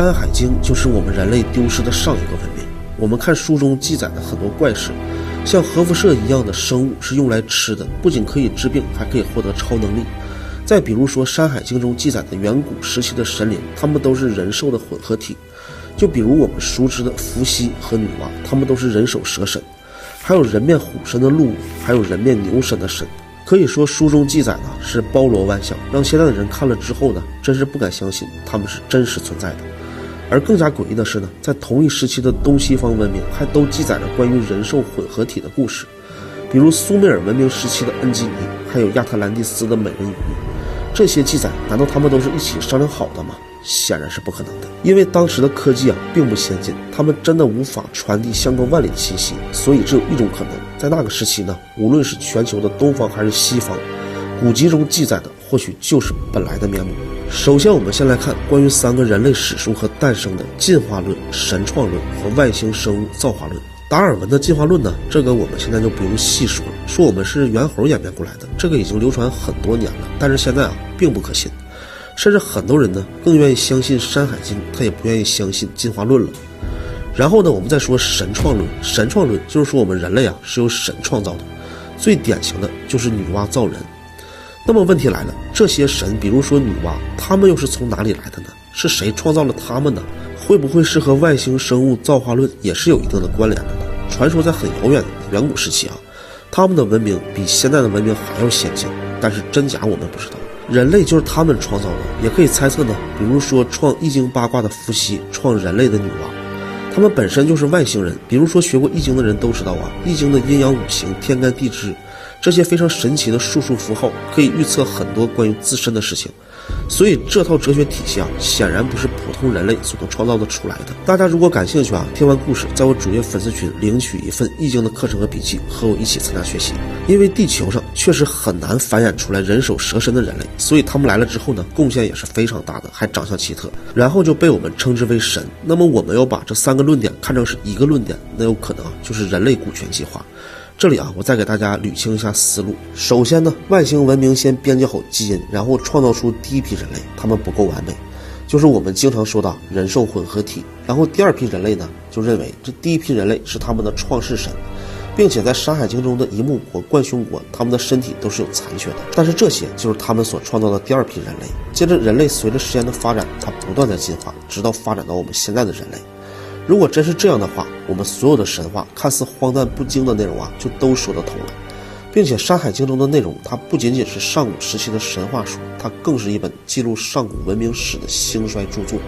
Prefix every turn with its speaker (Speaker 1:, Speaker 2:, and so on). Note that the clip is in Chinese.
Speaker 1: 山海经》就是我们人类丢失的上一个文明。我们看书中记载的很多怪事，像核辐射一样的生物是用来吃的，不仅可以治病，还可以获得超能力。再比如说《山海经》中记载的远古时期的神灵，他们都是人兽的混合体。就比如我们熟知的伏羲和女娲，他们都是人首蛇身，还有人面虎身的陆，还有人面牛身的神。可以说书中记载呢是包罗万象，让现在的人看了之后呢，真是不敢相信他们是真实存在的。而更加诡异的是呢，在同一时期的东西方文明还都记载着关于人兽混合体的故事，比如苏美尔文明时期的恩基尼，还有亚特兰蒂斯的美人鱼。这些记载难道他们都是一起商量好的吗？显然是不可能的，因为当时的科技并不先进，他们真的无法传递相隔万里的信息，所以只有一种可能，在那个时期呢，无论是全球的东方还是西方，古籍中记载的或许就是本来的面目。首先我们先来看关于3个人类始出和诞生的进化论、神创论和外星生物造化论。达尔文的进化论呢，这个我们现在就不用细说了，说我们是猿猴演变过来的，这个已经流传很多年了，但是现在并不可信。甚至很多人呢更愿意相信《山海经》，他也不愿意相信进化论了。然后呢，我们再说神创论。神创论就是说我们人类是由神创造的，最典型的就是女娲造人。那么问题来了，这些神，比如说女娲，他们又是从哪里来的呢？是谁创造了他们呢？会不会是和外星生物造化论也是有一定的关联的呢？传说在很遥远的远古时期他们的文明比现在的文明还要先进，但是真假我们不知道。人类就是他们创造的，也可以猜测呢，比如说创易经八卦的伏羲，创人类的女娲，他们本身就是外星人。比如说学过易经的人都知道易经的阴阳五行、天干地支，这些非常神奇的术数符号可以预测很多关于自身的事情。所以这套哲学体系显然不是普通人类所能创造的出来的。大家如果感兴趣听完故事，在我主页粉丝群领取一份易经的课程和笔记，和我一起参加学习。因为地球上确实很难繁衍出来人首蛇身的人类，所以他们来了之后呢，贡献也是非常大的，还长相奇特，然后就被我们称之为神。那么我们要把这3个论点看成是一个论点，那有可能就是人类股权计划。这里我再给大家捋清一下思路。首先呢，外星文明先编辑好基因，然后创造出第一批人类，他们不够完美，就是我们经常说的人兽混合体。然后第2批人类呢，就认为这第一批人类是他们的创世神，并且在《山海经》中的一木国、冠凶国，他们的身体都是有残缺的。但是这些就是他们所创造的第2批人类。接着人类随着时间的发展，它不断的进化，直到发展到我们现在的人类。如果真是这样的话，我们所有的神话看似荒诞不经的内容就都说得通了。并且《山海经》中的内容，它不仅仅是上古时期的神话书，它更是一本记录上古文明史的兴衰著作。